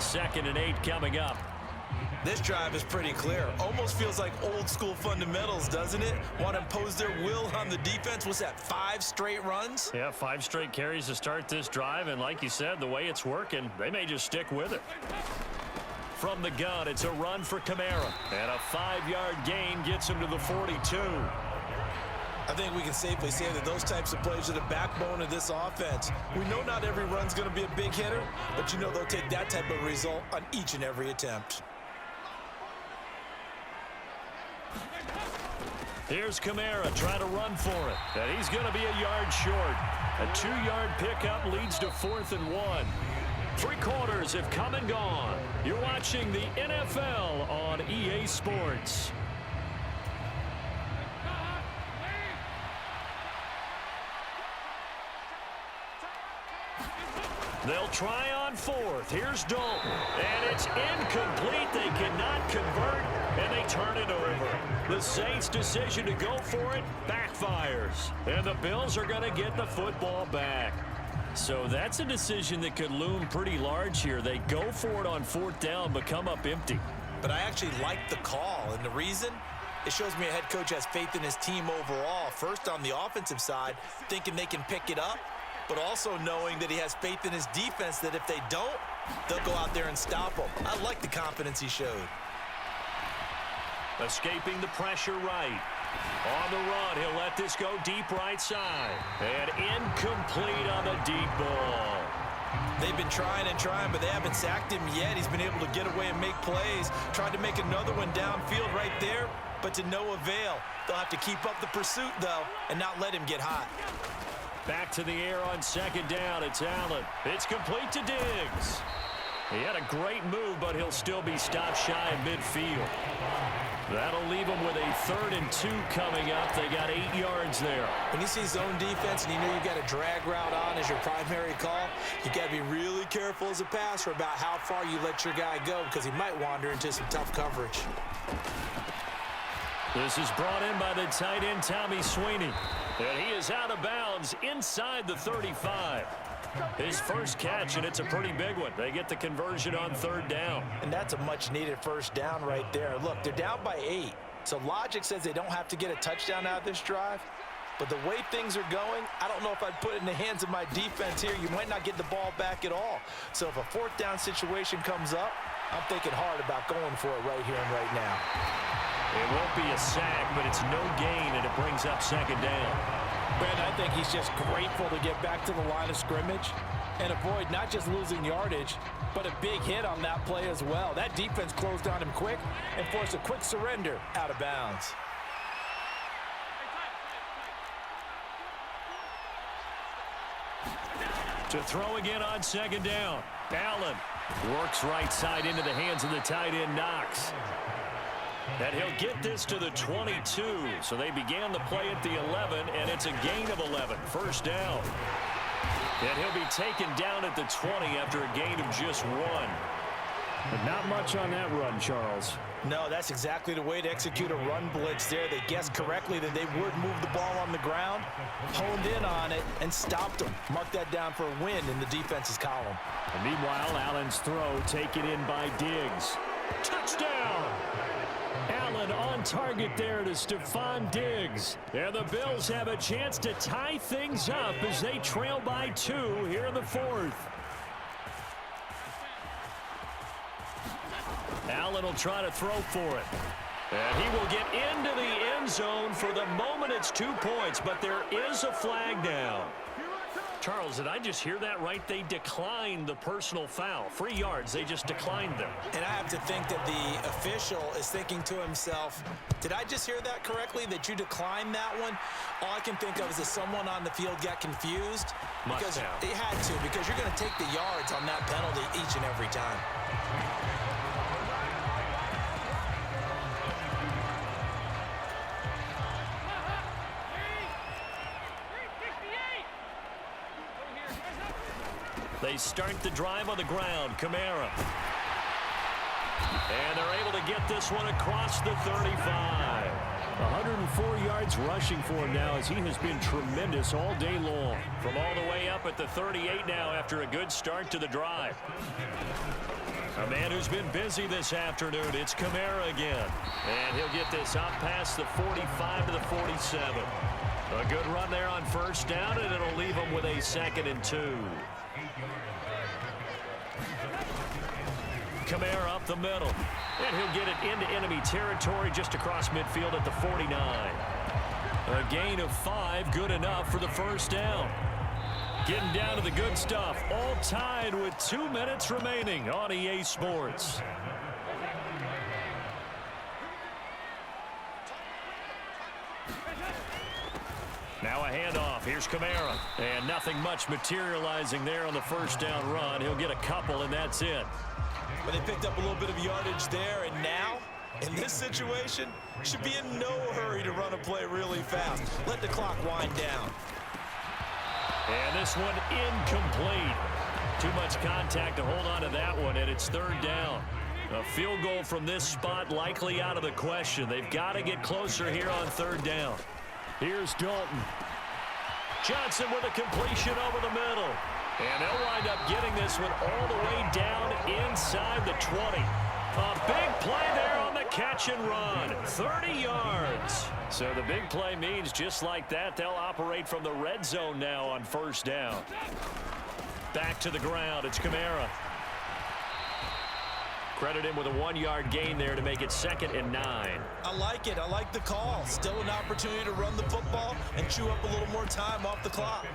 2nd and 8 coming up. This drive is pretty clear. Almost feels like old school fundamentals, doesn't it? Want to impose their will on the defense. What's that, 5 straight runs? Yeah, 5 straight carries to start this drive. And like you said, the way it's working, they may just stick with it. From the gun, it's a run for Kamara. And a 5-yard gain gets him to the 42. I think we can safely say that those types of plays are the backbone of this offense. We know not every run's going to be a big hitter, but you know they'll take that type of result on each and every attempt. Here's Kamara trying to run for it. And he's going to be a yard short. A 2-yard pickup leads to 4th and 1. 3 quarters have come and gone. You're watching the NFL on EA Sports. They'll try on 4th. Here's Dalton. And it's incomplete. They cannot convert, and they turn it over. The Saints' decision to go for it backfires. And the Bills are going to get the football back. So that's a decision that could loom pretty large here. They go for it on 4th down, but come up empty. But I actually like the call, and the reason? It shows me a head coach has faith in his team overall. First on the offensive side, thinking they can pick it up, but also knowing that he has faith in his defense that if they don't, they'll go out there and stop them. I like the confidence he showed. Escaping the pressure right. On the run, he'll let this go deep right side. And incomplete on the deep ball. They've been trying and trying, but they haven't sacked him yet. He's been able to get away and make plays. Tried to make another one downfield right there, but to no avail. They'll have to keep up the pursuit, though, and not let him get hot. Back to the air on 2nd down. It's Allen. It's complete to Diggs. He had a great move, but he'll still be stopped shy of midfield. That'll leave him with a 3rd and 2 coming up. They got 8 yards there. When you see zone defense and you know you've got a drag route on as your primary call, you got to be really careful as a passer about how far you let your guy go because he might wander into some tough coverage. This is brought in by the tight end, Tommy Sweeney. And he is out of bounds inside the 35. His first catch, and it's a pretty big one. They get the conversion on 3rd down. And that's a much-needed first down right there. Look, they're down by 8. So logic says they don't have to get a touchdown out of this drive. But the way things are going, I don't know if I'd put it in the hands of my defense here. You might not get the ball back at all. So if a 4th down situation comes up, I'm thinking hard about going for it right here and right now. It won't be a sack, but it's no gain, and it brings up 2nd down. Ben, I think he's just grateful to get back to the line of scrimmage and avoid not just losing yardage, but a big hit on that play as well. That defense closed on him quick and forced a quick surrender out of bounds. To throw again on 2nd down. Allen works right side into the hands of the tight end, Knox. And he'll get this to the 22. So they began the play at the 11, and it's a gain of 11. First down. And he'll be taken down at the 20 after a gain of just 1. But not much on that run, Charles. No, that's exactly the way to execute a run blitz there. They guessed correctly that they would move the ball on the ground, honed in on it, and stopped them. Mark that down for a win in the defense's column. And meanwhile, Allen's throw taken in by Diggs. Touchdown! Allen on target there to Stephon Diggs. And the Bills have a chance to tie things up as they trail by 2 here in the 4th. Allen will try to throw for it. And he will get into the end zone. For the moment, it's 2 points, but there is a flag down. Charles, did I just hear that right? They declined the personal foul. 3 yards, they just declined them. And I have to think that the official is thinking to himself, did I just hear that correctly, that you declined that one? All I can think of is that someone on the field got confused. Because they had to, because you're going to take the yards on that penalty each and every time. They start the drive on the ground. Kamara. And they're able to get this one across the 35. 104 yards rushing for him now as he has been tremendous all day long. From all the way up at the 38 now after a good start to the drive. A man who's been busy this afternoon. It's Kamara again. And he'll get this up past the 45 to the 47. A good run there on first down, and it'll leave him with a 2nd and 2. Kamara up the middle. And he'll get it into enemy territory just across midfield at the 49. A gain of 5, good enough for the first down. Getting down to the good stuff, all tied with 2 minutes remaining on EA Sports. Now a handoff. Here's Kamara. And nothing much materializing there on the first down run. He'll get a couple, and that's it. But they picked up a little bit of yardage there, and now, in this situation, should be in no hurry to run a play really fast. Let the clock wind down. And this one incomplete. Too much contact to hold on to that one, and it's 3rd down. A field goal from this spot likely out of the question. They've got to get closer here on 3rd down. Here's Dalton. Johnson with a completion over the middle. And they'll wind up getting this one all the way down inside the 20. A big play there on the catch and run. 30 yards. So the big play means just like that, they'll operate from the red zone now on first down. Back to the ground. It's Kamara. Credit him with a 1-yard gain there to make it 2nd and 9. I like it. I like the call. Still an opportunity to run the football and chew up a little more time off the clock.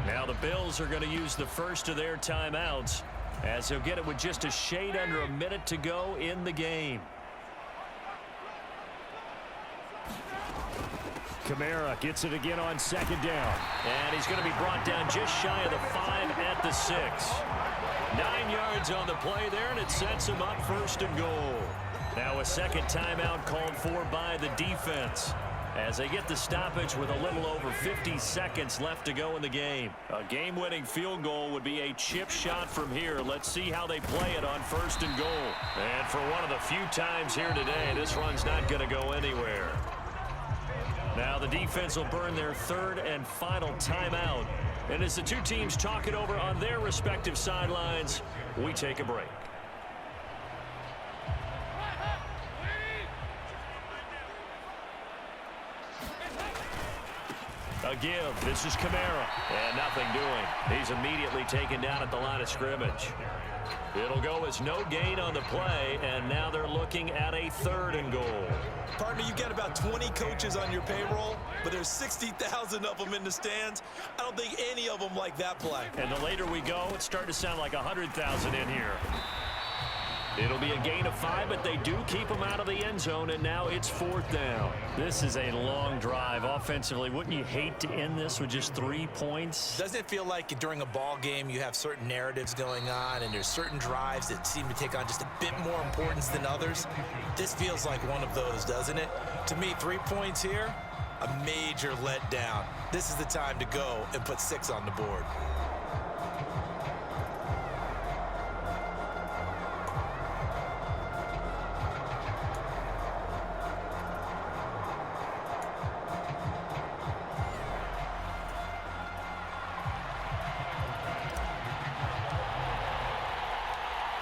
Now the Bills are going to use the first of their timeouts as he'll get it with just a shade under a minute to go in the game. Kamara gets it again on 2nd down. And he's going to be brought down just shy of the 5 at the 6. 9 yards on the play there, and it sets him up 1st and goal. Now a 2nd timeout called for by the defense as they get the stoppage with a little over 50 seconds left to go in the game. A game-winning field goal would be a chip shot from here. Let's see how they play it on 1st and goal. And for one of the few times here today, this run's not going to go anywhere. Now the defense will burn their 3rd and final timeout. And as the two teams talk it over on their respective sidelines, we take a break. A give. This is Kamara. And nothing doing. He's immediately taken down at the line of scrimmage. It'll go as no gain on the play, and now they're looking at a 3rd and goal. Partner, you got about 20 coaches on your payroll, but there's 60,000 of them in the stands. I don't think any of them like that play. And the later we go, it's starting to sound like 100,000 in here. It'll be a gain of 5, but they do keep them out of the end zone, and now it's 4th down. This is a long drive offensively. Wouldn't you hate to end this with just 3 points? Doesn't it feel like during a ball game you have certain narratives going on, and there's certain drives that seem to take on just a bit more importance than others? This feels like one of those, doesn't it? To me, 3 points here, a major letdown. This is the time to go and put 6 on the board.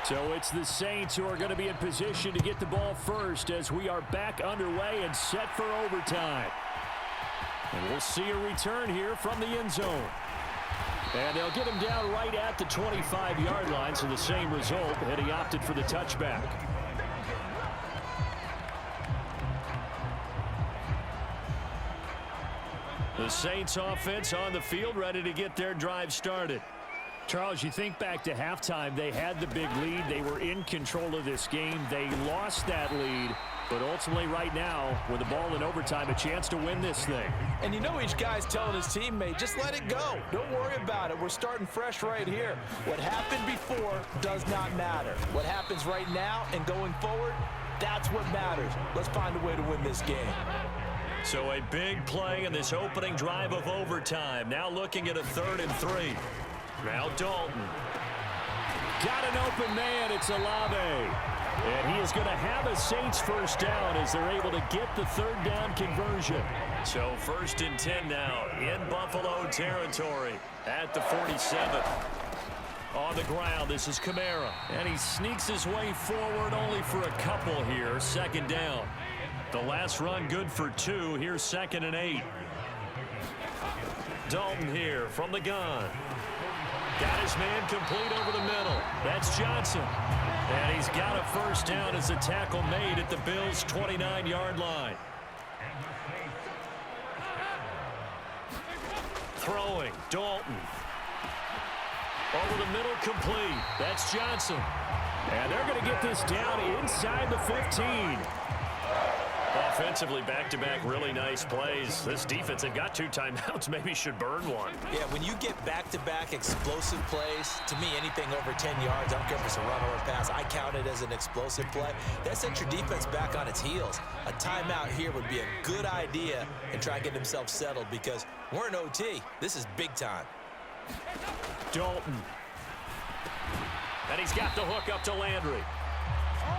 So it's the Saints who are going to be in position to get the ball first as we are back underway and set for overtime. And we'll see a return here from the end zone. And they'll get him down right at the 25-yard line, so the same result, and he opted for the touchback. The Saints offense on the field, ready to get their drive started. Charles, you think back to halftime, they had the big lead. They were in control of this game. They lost that lead, but ultimately right now, with the ball in overtime, a chance to win this thing. And you know each guy's telling his teammate, just let it go. Don't worry about it. We're starting fresh right here. What happened before does not matter. What happens right now and going forward, that's what matters. Let's find a way to win this game. So a big play in this opening drive of overtime. Now looking at a 3rd and 3. Now Dalton. Got an open man. It's Olave. And he is going to have a Saints first down as they're able to get the 3rd down conversion. So 1st and 10 now in Buffalo territory at the 47. On the ground, this is Kamara. And he sneaks his way forward only for a couple here. Second down. The last run good for 2. Here's 2nd and 8. Dalton here from the gun. Got his man complete over the middle. That's Johnson. And he's got a first down as the tackle made at the Bills' 29-yard line. Throwing, Dalton. Over the middle, complete. That's Johnson. And they're going to get this down inside the 15. Offensively, back-to-back really nice plays. This defense, they've got 2 timeouts, maybe should burn one. Yeah, when you get back-to-back explosive plays, to me, anything over 10 yards, I don't care if it's a run or a pass, I count it as an explosive play. That sets your defense back on its heels. A timeout here would be a good idea and try and get themselves settled because we're in OT. This is big time. Dalton. And he's got the hook up to Landry.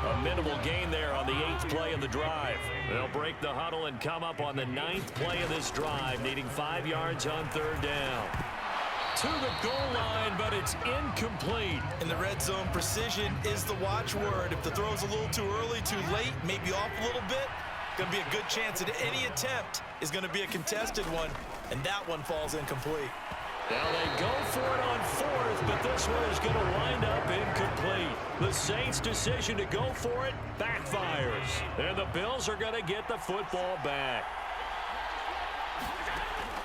A minimal gain there on the 8th play of the drive. They'll break the huddle and come up on the 9th play of this drive, needing 5 yards on 3rd down. To the goal line, but it's incomplete. In the red zone, precision is the watchword. If the throw's a little too early, too late, maybe off a little bit, going to be a good chance that any attempt is going to be a contested one, and that one falls incomplete. Now they go for it on 4th, but this one is going to wind up incomplete. The Saints' decision to go for it backfires. And the Bills are going to get the football back.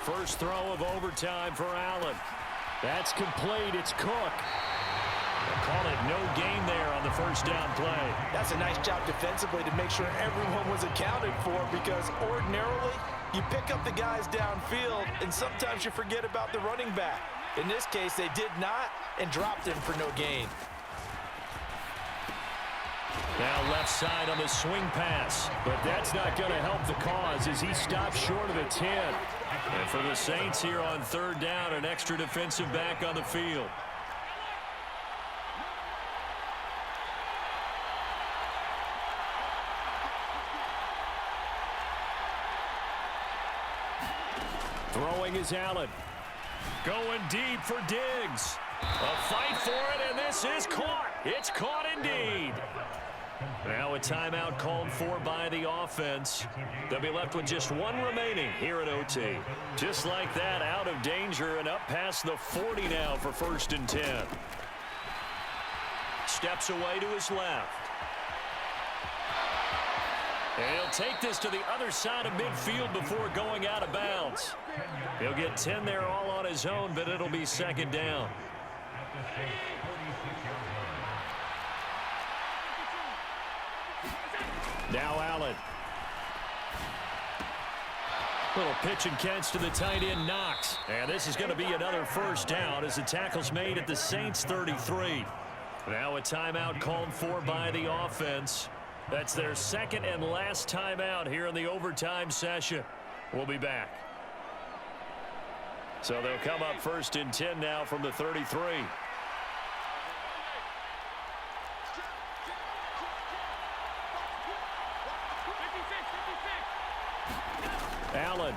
First throw of overtime for Allen. That's complete. It's Cook. They'll call it no gain there on the first down play. That's a nice job defensively to make sure everyone was accounted for because ordinarily you pick up the guys downfield and sometimes you forget about the running back. In this case, they did not and dropped him for no gain. Now left side on the swing pass, but that's not going to help the cause as he stops short of the 10. And for the Saints here on 3rd down, an extra defensive back on the field. Throwing is Allen. Going deep for Diggs. A fight for it, and this is caught. It's caught indeed. Now a timeout called for by the offense. They'll be left with just 1 remaining here at OT. Just like that, out of danger and up past the 40 now for 1st and 10. Steps away to his left. And he'll take this to the other side of midfield before going out of bounds. He'll get 10 there all on his own, but it'll be 2nd down. Now Allen. Little pitch and catch to the tight end, Knox. And this is going to be another first down as the tackle's made at the Saints' 33. Now a timeout called for by the offense. That's their 2nd and last timeout here in the overtime session. We'll be back. So they'll come up 1st and 10 now from the 33. Allen.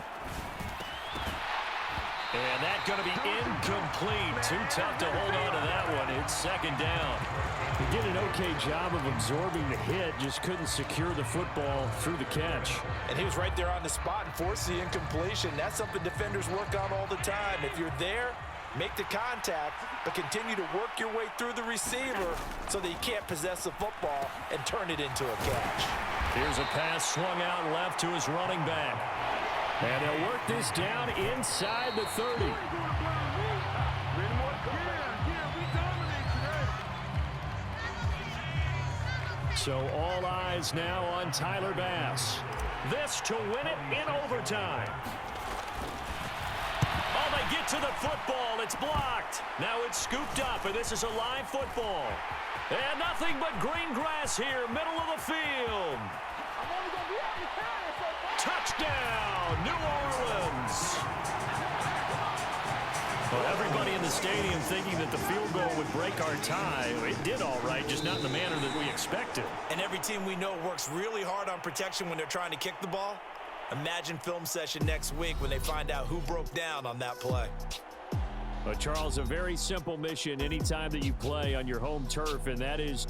And that's going to be incomplete. Too tough to hold on to that one. It's 2nd down. He did an okay job of absorbing the hit, just couldn't secure the football through the catch. And he was right there on the spot and forced the incompletion. That's something defenders work on all the time. If you're there, make the contact, but continue to work your way through the receiver so that you can't possess the football and turn it into a catch. Here's a pass swung out left to his running back. And they'll work this down inside the 30. So all eyes now on Tyler Bass. This to win it in overtime. Oh, they get to the football. It's blocked. Now it's scooped up, and this is a live football. And nothing but green grass here, middle of the field. Touchdown, New Orleans. Well, everybody in the stadium thinking that the field goal would break our tie. It did all right, just not in the manner that we expected. And every team we know works really hard on protection when they're trying to kick the ball. Imagine film session next week when they find out who broke down on that play. Charles, a very simple mission anytime that you play on your home turf, and that is